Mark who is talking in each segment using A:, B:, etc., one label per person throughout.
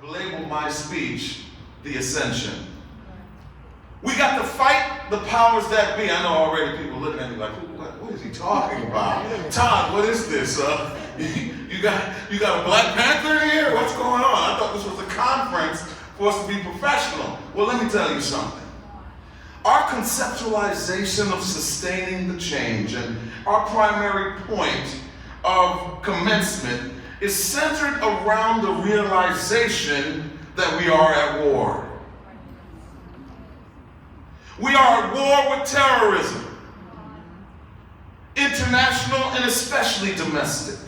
A: label my speech the Ascension. We got to fight the powers that be. I know already people looking at me like, what is he talking about? Todd, what is this? You got a Black Panther in here? What's going on? I thought this was a conference for us to be professional. Well, let me tell you something. Our conceptualization of sustaining the change and our primary point of commencement is centered around the realization that we are at war. We are at war with terrorism, international and especially domestic.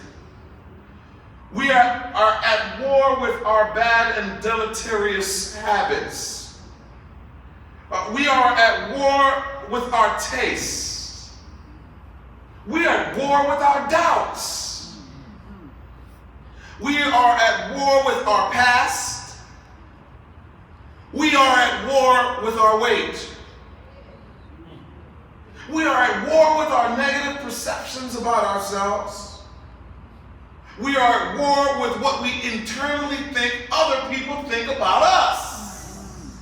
A: We are at war with our bad and deleterious habits. We are at war with our tastes. We are at war with our doubts. We are at war with our past. We are at war with our weight. We are at war with our negative perceptions about ourselves. We are at war with what we internally think other people think about us.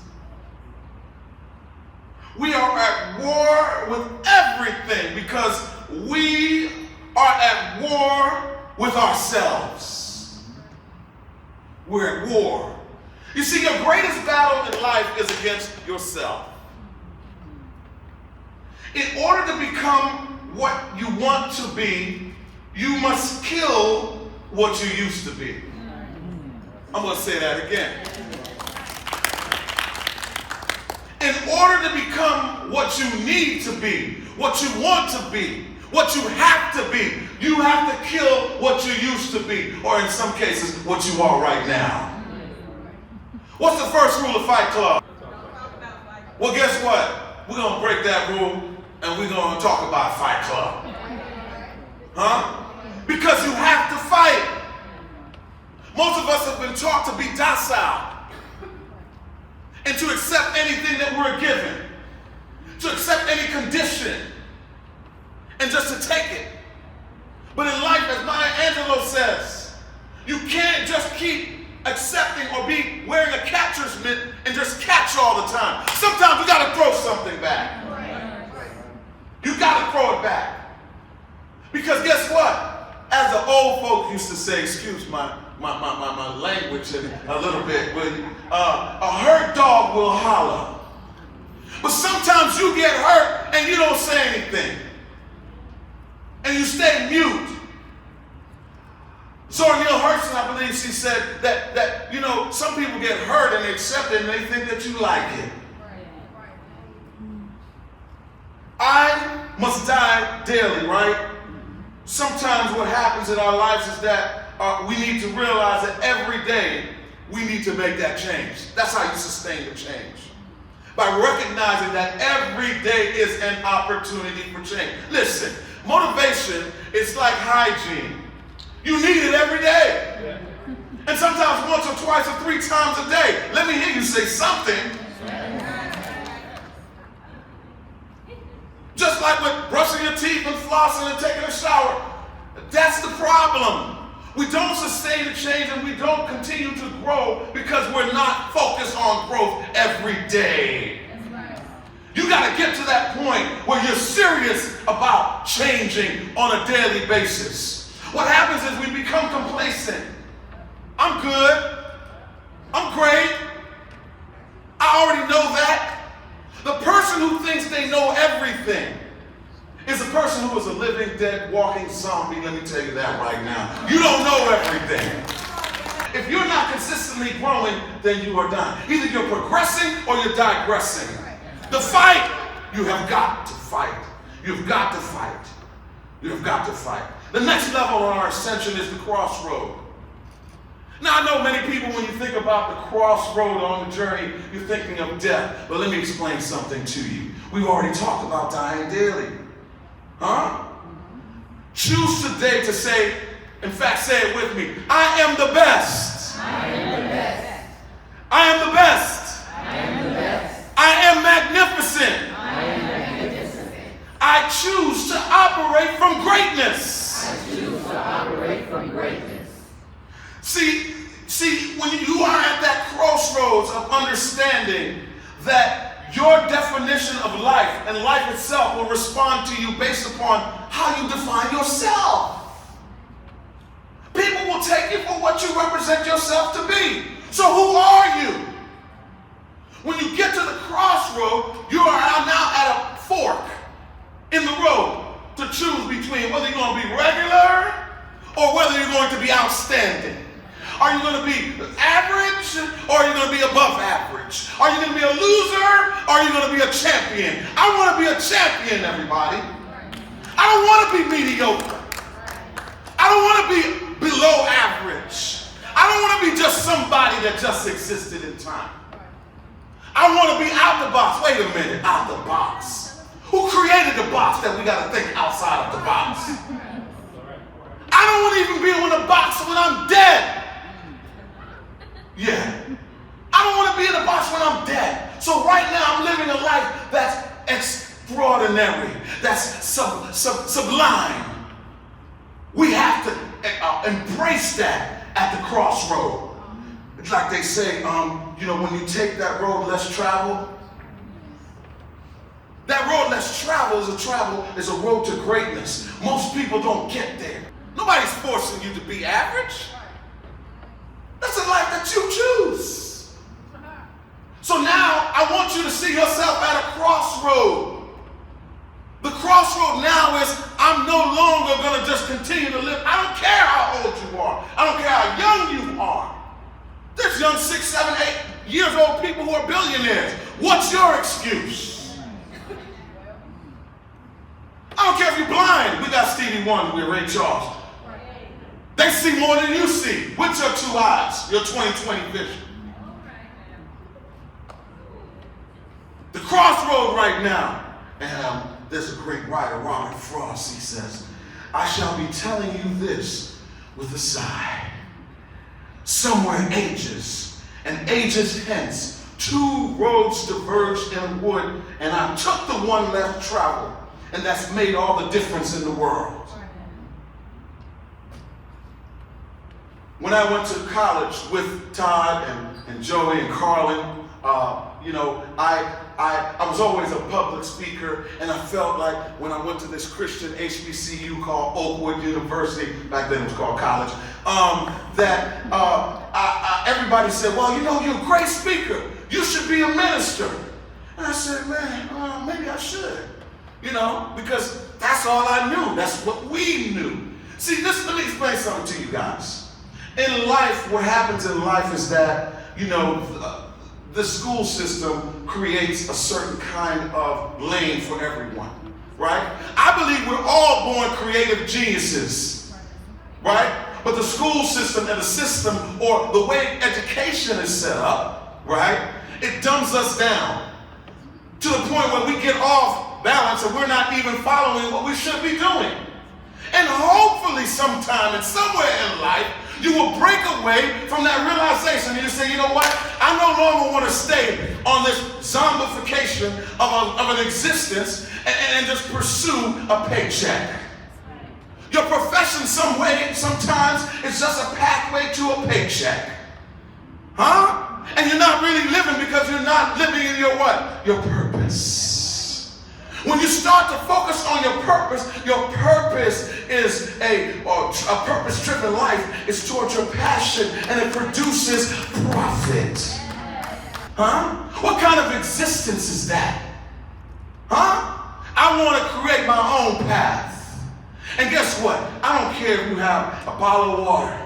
A: We are at war with everything because we are at war with ourselves. We're at war. You see, your greatest battle in life is against yourself. In order to become what you want to be, you must kill what you used to be. I'm going to say that again. In order to become what you need to be, what you want to be, what you have to be, you have to kill what you used to be, or in some cases, what you are right now. What's the first rule of Fight Club? Well, guess what? We're going to break that rule and we're going to talk about Fight Club. Huh? Because you have to fight. Most of us have been taught to be docile and to accept anything that we're given, to accept any condition, and just to take it. But in life, as Maya Angelou says, you can't just keep accepting or be wearing a catcher's mitt and just catch all the time. Sometimes you got to throw something back. You got to throw it back. Because guess what? As the old folk used to say, excuse my language a little bit, a hurt dog will holler. But sometimes you get hurt and you don't say anything. And you stay mute. Zora Neale Hurston, I believe she said that you know, some people get hurt and they accept it and they think that you like it. I must die daily, right? Sometimes what happens in our lives is that we need to realize that every day we need to make that change. That's how you sustain the change. By recognizing that every day is an opportunity for change. Listen, motivation is like hygiene. You need it every day. And sometimes once or twice or 3 times a day. Let me hear you say something. Just like with brushing your teeth and flossing and taking a shower. That's the problem. We don't sustain the change and we don't continue to grow because we're not focused on growth every day. You got to get to that point where you're serious about changing on a daily basis. What happens is we become complacent. I'm good. I'm great. I already know that. The person who thinks they know everything is a person who is a living, dead, walking zombie. Let me tell you that right now. You don't know everything. If you're not consistently growing, then you are done. Either you're progressing or you're digressing. The fight, you have got to fight. You've got to fight. You've got to fight. The next level on our ascension is the crossroad. Now, I know many people, when you think about the crossroad on the journey, you're thinking of death. But let me explain something to you. We've already talked about dying daily. Huh? Choose today to say, in fact, say it with me. I am the best.
B: I am the best.
A: I am the best.
B: I am the best.
A: I am magnificent.
B: I am magnificent.
A: I choose to operate from greatness.
B: I choose to operate from greatness.
A: See, when you are at that understanding that your definition of life and life itself will respond to you based upon how you define yourself. People will take you for what you represent yourself to be. So who are you? When you get to the crossroad, you are now at a fork in the road to choose between whether you're going to be regular or whether you're going to be outstanding. Are you going to be average or are you going to be above average? Are you going to be a loser or are you going to be a champion? I want to be a champion, everybody. I don't want to be mediocre. I don't want to be below average. I don't want to be just somebody that just existed in time. I want to be out the box. Wait a minute, out the box. Who created the box that we got to think outside of the box? I don't want to even be in the box when I'm dead. Yeah. I don't want to be in the box when I'm dead. So right now I'm living a life that's extraordinary, that's sublime. We have to embrace that at the crossroad. It's like they say, when you take that road less traveled, that road less traveled is a road to greatness. Most people don't get there. Nobody's forcing you to be average. That's a life that you choose. So now I want you to see yourself at a crossroad. The crossroad now is I'm no longer going to just continue to live. I don't care how old you are. I don't care how young you are. There's young 6, 7, 8 years old people who are billionaires. What's your excuse? I don't care if you're blind. We got Stevie Wonder with Ray Charles. They see more than you see with your 2 eyes, your 20/20 vision. The crossroad right now, and there's a great writer, Robert Frost, he says, I shall be telling you this with a sigh. Somewhere ages and ages hence, 2 roads diverged in a wood, and I took the one less traveled, and that's made all the difference in the world. When I went to college with Todd and Joey and Carlin, I was always a public speaker, and I felt like when I went to this Christian HBCU called Oakwood University, back then it was called college, everybody said, well, you're a great speaker. You should be a minister. And I said, man, maybe I should, because that's all I knew. That's what we knew. See, let me explain something to you guys. In life, what happens in life is that, the school system creates a certain kind of lane for everyone, right? I believe we're all born creative geniuses, right? But the school system and the system, or the way education is set up, right? It dumbs us down to the point where we get off balance and we're not even following what we should be doing. And hopefully sometime and somewhere in life, you will break away from that realization and you say, you know what? I no longer want to stay on this zombification of an existence and just pursue a paycheck. Your profession sometimes is just a pathway to a paycheck. Huh? And you're not really living because you're not living in your what? Your purpose. When you start to focus on your purpose is a purpose-driven life is towards your passion, and it produces profit. Huh? What kind of existence is that? Huh? I want to create my own path. And guess what? I don't care if you have a bottle of water.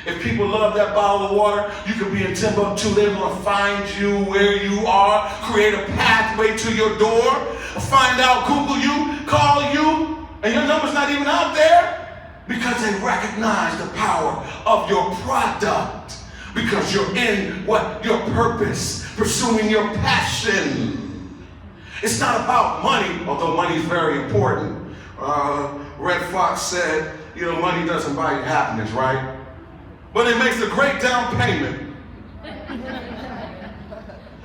A: If people love that bottle of water, you could be in Timbuktu. They're going to find you where you are, create a pathway to your door, find out, Google you, call you, and your number's not even out there because they recognize the power of your product because you're in what? Your purpose, pursuing your passion. It's not about money, although money is very important. Red Fox said, money doesn't buy you happiness, right? But it makes a great down payment.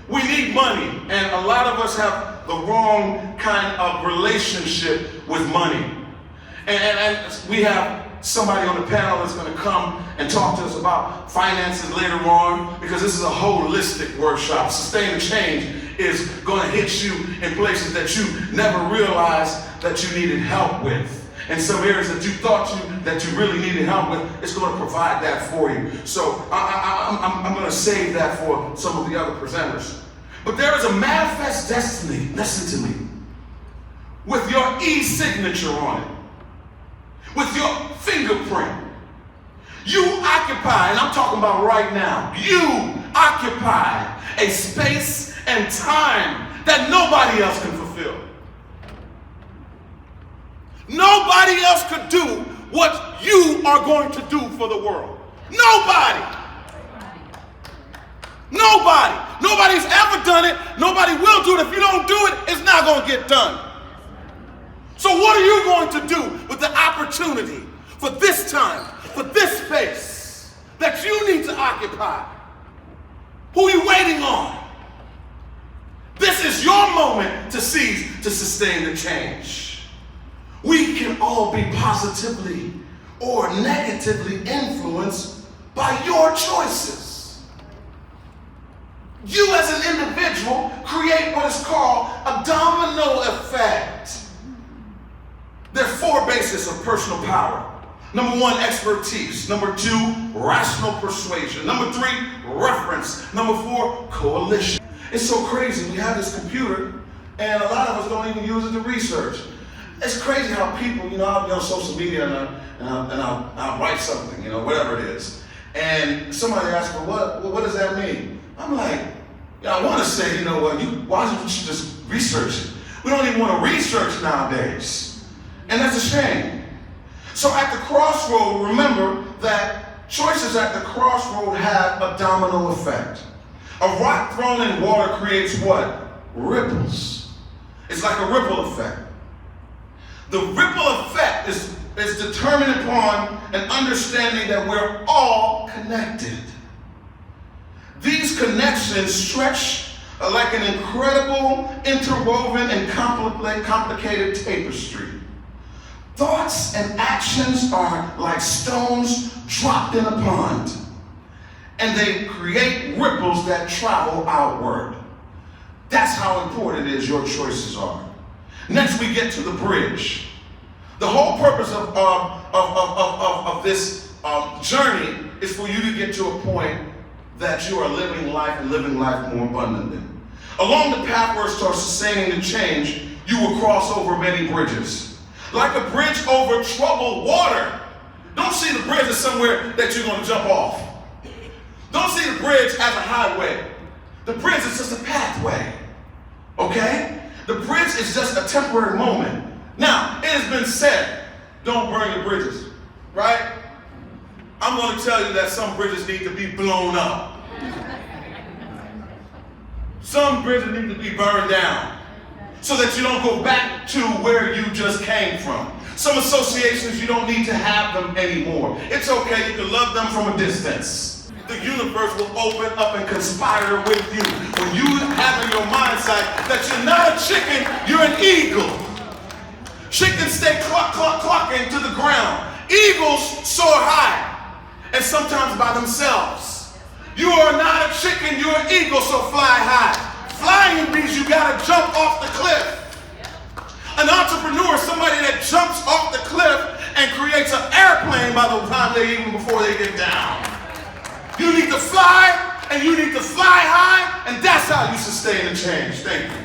A: We need money, and a lot of us have the wrong kind of relationship with money. And we have somebody on the panel that's going to come and talk to us about finances later on, because this is a holistic workshop. Sustain and change is going to hit you in places that you never realized that you needed help with. In some areas that you thought that you really needed help with, it's going to provide that for you. So I'm going to save that for some of the other presenters. But there is a manifest destiny, listen to me, with your e-signature on it, with your fingerprint. You occupy, and I'm talking about right now, you occupy a space and time that nobody else can fulfill. Nobody else could do what you are going to do for the world. Nobody. Nobody. Nobody's ever done it. Nobody will do it. If you don't do it, it's not going to get done. So what are you going to do with the opportunity for this time, for this space that you need to occupy? Who are you waiting on? This is your moment to seize, to sustain the change. We can all be positively or negatively influenced by your choices. You as an individual create what is called a domino effect. There are 4 bases of personal power. Number 1, expertise. Number 2, rational persuasion. Number 3, reference. Number 4, coalition. It's so crazy. We have this computer, and a lot of us don't even use it to research. It's crazy how people, I'll be on social media and I'll write something, whatever it is. And somebody asks me, what does that mean? I'm like, I want to say, why don't you just research it? We don't even want to research nowadays. And that's a shame. So at the crossroad, remember that choices at the crossroad have a domino effect. A rock thrown in water creates what? Ripples. It's like a ripple effect. The ripple effect is determined upon an understanding that we're all connected. These connections stretch like an incredible, interwoven, and complicated tapestry. Thoughts and actions are like stones dropped in a pond, and they create ripples that travel outward. That's how important it is your choices are. Next, we get to the bridge. The whole purpose of this journey is for you to get to a point that you are living life and living life more abundantly. Along the pathway towards sustaining the change, you will cross over many bridges. Like a bridge over troubled water. Don't see the bridge as somewhere that you're going to jump off. Don't see the bridge as a highway. The bridge is just a pathway. Okay? The bridge is just a temporary moment. Now, it has been said, don't burn your bridges, right? I'm going to tell you that some bridges need to be blown up. Some bridges need to be burned down so that you don't go back to where you just came from. Some associations, you don't need to have them anymore. It's okay, you can love them from a distance. The universe will open up and conspire with you when you have in your mind sight that you're not a chicken, you're an eagle. Chickens stay clucking to the ground. Eagles soar high, and sometimes by themselves. You are not a chicken, you're an eagle, so fly high. Flying means you gotta jump off the cliff. An entrepreneur is somebody that jumps off the cliff and creates an airplane by the time before they get down. You need to fly, and you need to fly high, and that's how you sustain the change. Thank you.